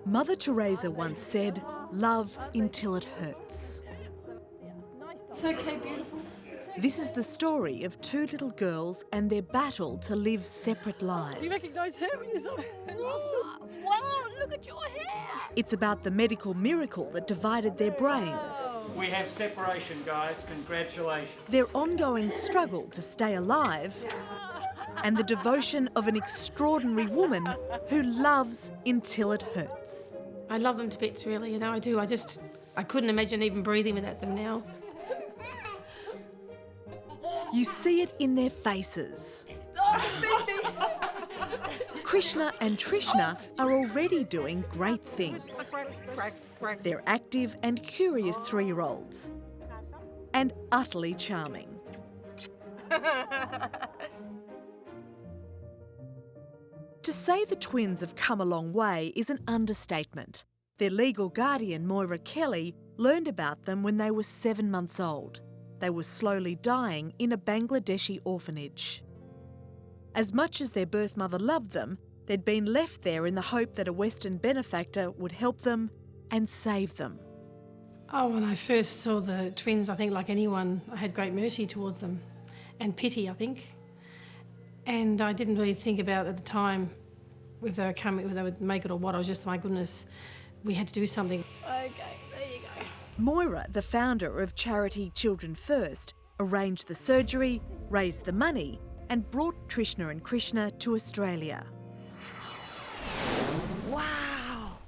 Mother Teresa once said, "Love until it hurts." It's okay, beautiful. This is the story of two little girls and their battle to live separate lives. Do you recognise her when you saw her? Wow, look at your hair! It's about the medical miracle that divided their brains, We have separation, guys. Congratulations. their ongoing struggle to stay alive, and the devotion of an extraordinary woman who loves until it hurts. I love them to bits, really, you know, I do. I couldn't imagine even breathing without them now. You see it in their faces. Krishna and Trishna are already doing great things. They're active and curious 3-year-olds, and utterly charming. To say the twins have come a long way is an understatement. Their legal guardian, Moira Kelly, learned about them when they were 7 months old. They were slowly dying in a Bangladeshi orphanage. As much as their birth mother loved them, they'd been left there in the hope that a Western benefactor would help them and save them. Oh, when I first saw the twins, I think like anyone, I had great mercy towards them and pity, I think. And I didn't really think about at the time if they were coming, if they would make it or what. I was just, my goodness, we had to do something. Okay, there you go. Moira, the founder of charity Children First, arranged the surgery, raised the money, and brought Trishna and Krishna to Australia. Wow!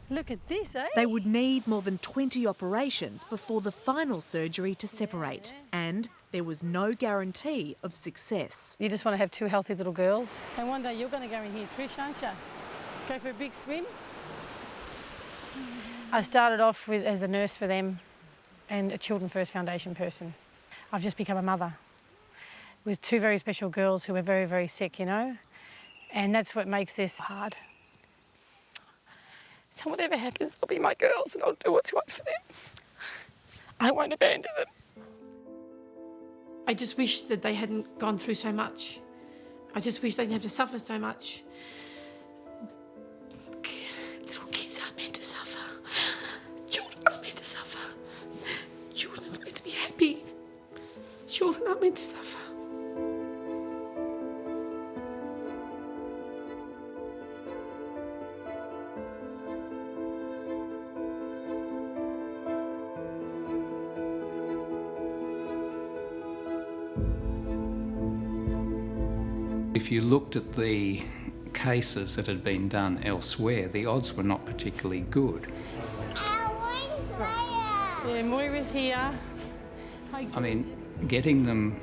Look at this, eh? They would need more than 20 operations before the final surgery to separate, and there was no guarantee of success. You just want to have two healthy little girls. And one day you're going to go in here, Trish, aren't you? Go for a big swim. I started off as a nurse for them and a Children First Foundation person. I've just become a mother with two very special girls who are very, very sick, you know, and that's what makes this hard. So whatever happens, they'll be my girls and I'll do what's right for them. I won't abandon them. I just wish that they hadn't gone through so much. I just wish they didn't have to suffer so much. Little kids aren't meant to suffer. Children aren't meant to suffer. Children are supposed to be happy. Children aren't meant to suffer. If you looked at the cases that had been done elsewhere, the odds were not particularly good. Yeah, Moira's here. I mean, getting them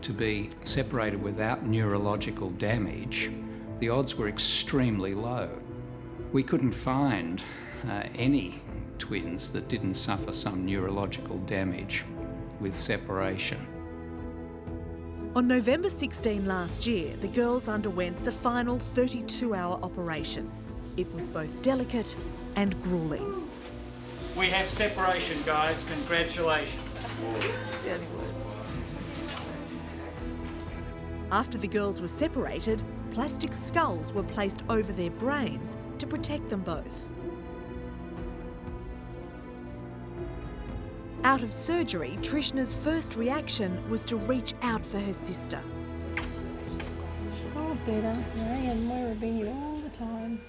to be separated without neurological damage, the odds were extremely low. We couldn't find any twins that didn't suffer some neurological damage with separation. On November 16 last year, the girls underwent the final 32-hour operation. It was both delicate and gruelling. We have separation, guys. Congratulations. After the girls were separated, plastic skulls were placed over their brains to protect them both. Out of surgery, Trishna's first reaction was to reach out for her sister. Oh, better. Me and Moira have been here all the time.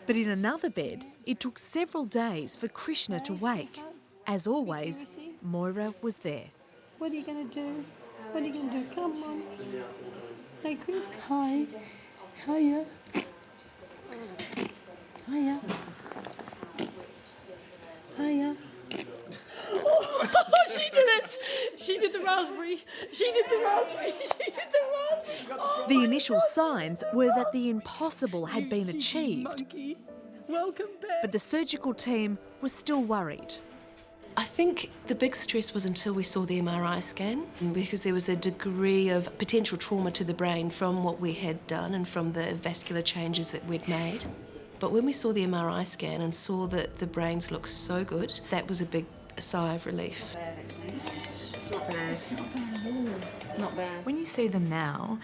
But in another bed, it took several days for Krishna to wake. As always, Moira was there. What are you going to do? What are you going to do? Come on. Hey, Chris. Hi. Hiya. Hiya. Hiya. Oh, she did it! She did the raspberry. She did the raspberry. She did the raspberry. Oh, The initial signs were that the impossible had been achieved, welcome back. but the surgical team was still worried. I think the big stress was until we saw the MRI scan, because there was a degree of potential trauma to the brain from what we had done and from the vascular changes that we'd made. But when we saw the MRI scan and saw that the brains looked so good, that was a big sigh of relief. It's not bad. It's not bad. It's not bad. When you see them now,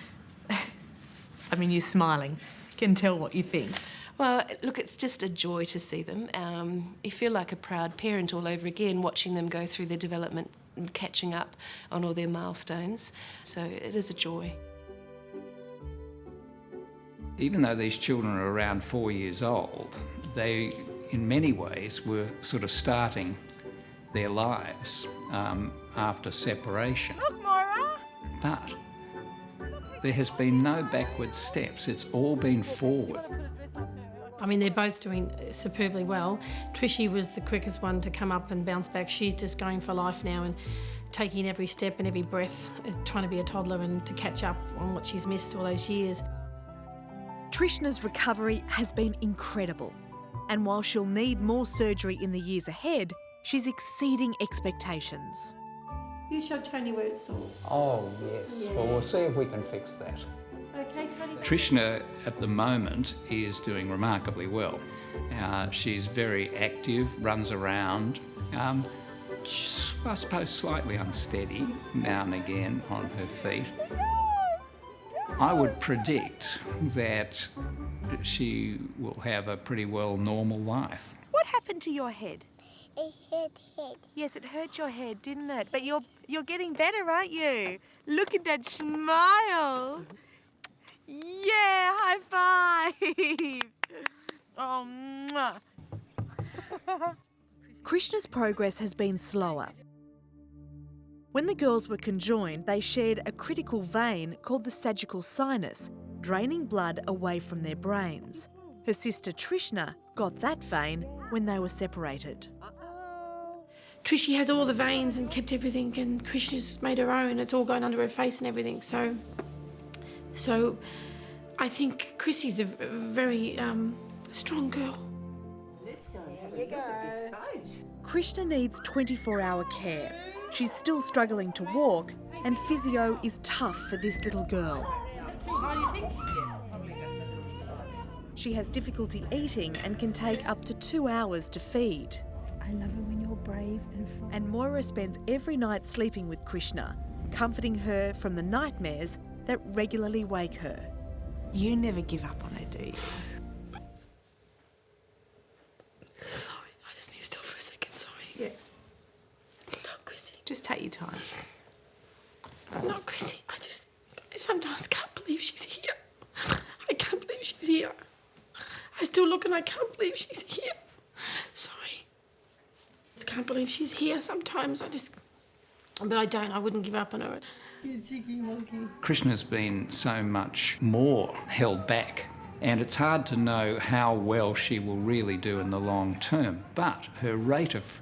I mean, you're smiling. Can tell what you think. Well, look, it's just a joy to see them. You feel like a proud parent all over again, watching them go through their development and catching up on all their milestones. So it is a joy. Even though these children are around 4 years old, they, in many ways, were sort of starting their lives after separation. Look, Moira! But there has been no backward steps. It's all been forward. I mean, they're both doing superbly well. Trishy was the quickest one to come up and bounce back. She's just going for life now and taking every step and every breath, trying to be a toddler and to catch up on what she's missed all those years. Trishna's recovery has been incredible. And while she'll need more surgery in the years ahead, she's exceeding expectations. You showed Tony where it's sore. Oh, yes. Yeah. Well, we'll see if we can fix that. Okay, Tony. Trishna, at the moment, is doing remarkably well. She's very active, runs around, I suppose slightly unsteady now and again on her feet. I would predict that she will have a pretty well normal life. What happened to your head? It hit head. Yes, it hurt your head, didn't it? But you're getting better, aren't you? Look at that smile. Yeah, high five. Oh, mwah. Krishna's progress has been slower. When the girls were conjoined, they shared a critical vein called the sagittal sinus, draining blood away from their brains. Her sister Trishna got that vein when they were separated. Trishy has all the veins and kept everything, and Krishna's made her own. It's all going under her face and everything. So I think Chrissy's a very strong girl. Let's go and have a look at this boat. Krishna needs 24-hour care. She's still struggling to walk, and physio is tough for this little girl. She has difficulty eating and can take up to 2 hours to feed. I love it when you're brave and fun. And Moira spends every night sleeping with Krishna, comforting her from the nightmares that regularly wake her. You never give up on her, do you? I just need to stop for a second, sorry. Yeah. No, Chrissy. Just take your time. No, Chrissy, I sometimes can't believe she's here. I can't believe she's here. I still look and I can't believe she's here. Sorry. I just can't believe she's here sometimes. But I don't. I wouldn't give up on her. You cheeky monkey. Krishna's been so much more held back, and it's hard to know how well she will really do in the long term, but her rate of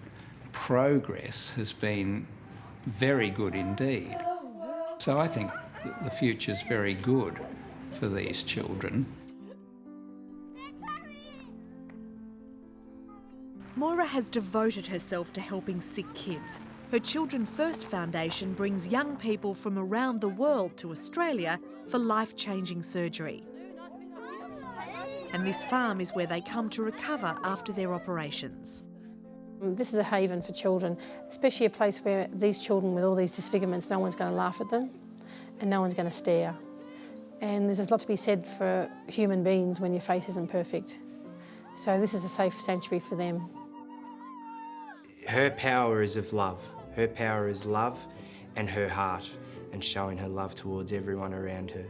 progress has been very good indeed. So I think that the future's very good for these children. Moira has devoted herself to helping sick kids. Her Children First Foundation brings young people from around the world to Australia for life-changing surgery. And this farm is where they come to recover after their operations. This is a haven for children, especially a place where these children with all these disfigurements, no one's going to laugh at them and no one's going to stare. And there's a lot to be said for human beings when your face isn't perfect. So this is a safe sanctuary for them. Her power is of love. Her power is love and her heart, and showing her love towards everyone around her.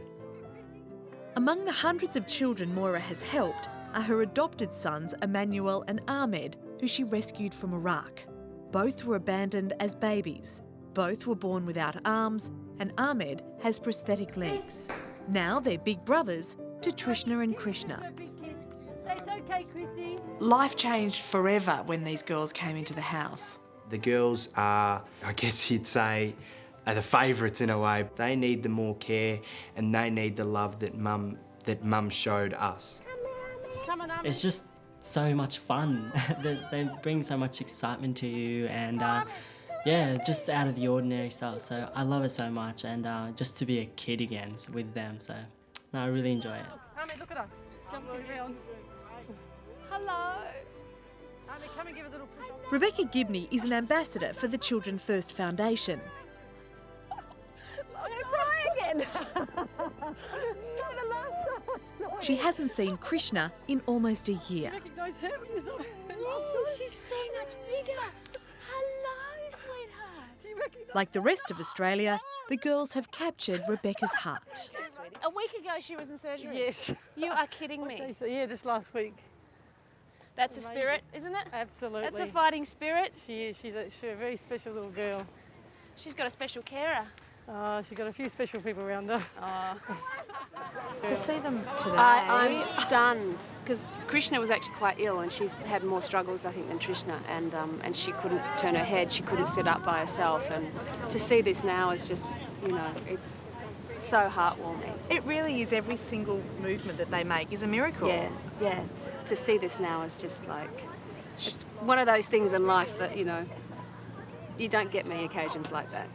Among the hundreds of children Moira has helped are her adopted sons Emmanuel and Ahmed, who she rescued from Iraq. Both were abandoned as babies. Both were born without arms, and Ahmed has prosthetic legs. Now they're big brothers to Trishna and Krishna. It's okay, Chrissy. Life changed forever when these girls came into the house. The girls are, I guess you'd say, are the favourites in a way. They need the more care and they need the love that Mum showed us. It's just so much fun. They bring so much excitement to you, and yeah, just out of the ordinary stuff. So I love it so much, and just to be a kid again with them. So no, I really enjoy it. Ahmed, look at her. Jumping around. Hello. Ahmed, come and give a little push on. Rebecca Gibney is an ambassador for the Children First Foundation. I'm going to cry again. The last time I saw She hasn't seen Krishna in almost a year. Recognise him? She's so much bigger. Hello, sweetheart. Like the rest of Australia, the girls have captured Rebecca's heart. A week ago she was in surgery. Yes. You are kidding me. Yeah, just last week. That's a spirit, isn't it? Absolutely. That's a fighting spirit. She is. She's a very special little girl. She's got a special carer. She's got a few special people around her. To see them today. I'm stunned because Krishna was actually quite ill and she's had more struggles, I think, than Trishna, and she couldn't turn her head, she couldn't sit up by herself, and to see this now is just, it's so heartwarming. It really is. Every single movement that they make is a miracle. Yeah. To see this now is just like, it's one of those things in life that, you don't get many occasions like that,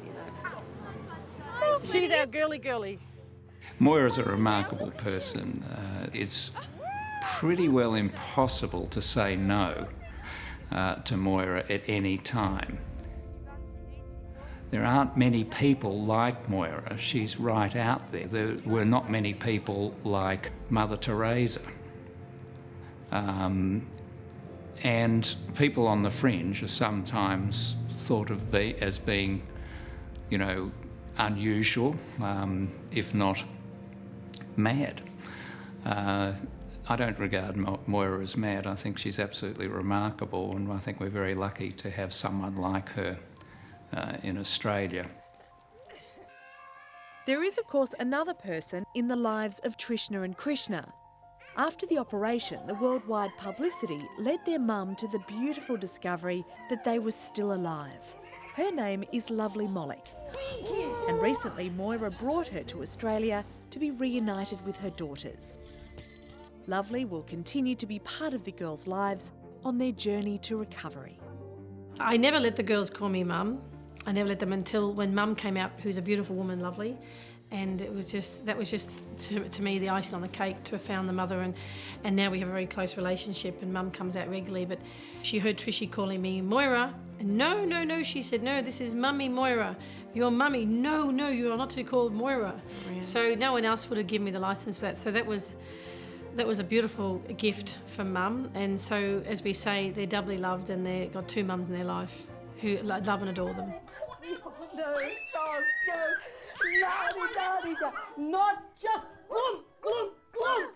She's our girly. Moira's a remarkable person. It's pretty well impossible to say no to Moira at any time. There aren't many people like Moira. She's right out there. There were not many people like Mother Teresa. And people on the fringe are sometimes thought of as being, unusual, if not mad. I don't regard Moira as mad. I think she's absolutely remarkable, and I think we're very lucky to have someone like her in Australia. There is, of course, another person in the lives of Trishna and Krishna. After the operation, the worldwide publicity led their mum to the beautiful discovery that they were still alive. Her name is Lovely Mollick. And recently, Moira brought her to Australia to be reunited with her daughters. Lovely will continue to be part of the girls' lives on their journey to recovery. I never let the girls call me Mum. I never let them until when Mum came out, who's a beautiful woman, Lovely. And that was just to me the icing on the cake to have found the mother, and now we have a very close relationship, and Mum comes out regularly, but she heard Trishy calling me Moira, and no, she said, no, this is Mummy Moira, your mummy, no, you are not to be called Moira. Really? So no one else would have given me the licence for that, so that was a beautiful gift from Mum, and so as we say, they're doubly loved, and they've got two mums in their life who love and adore them. No, don't go. La-di-da-di-da. Not just glum.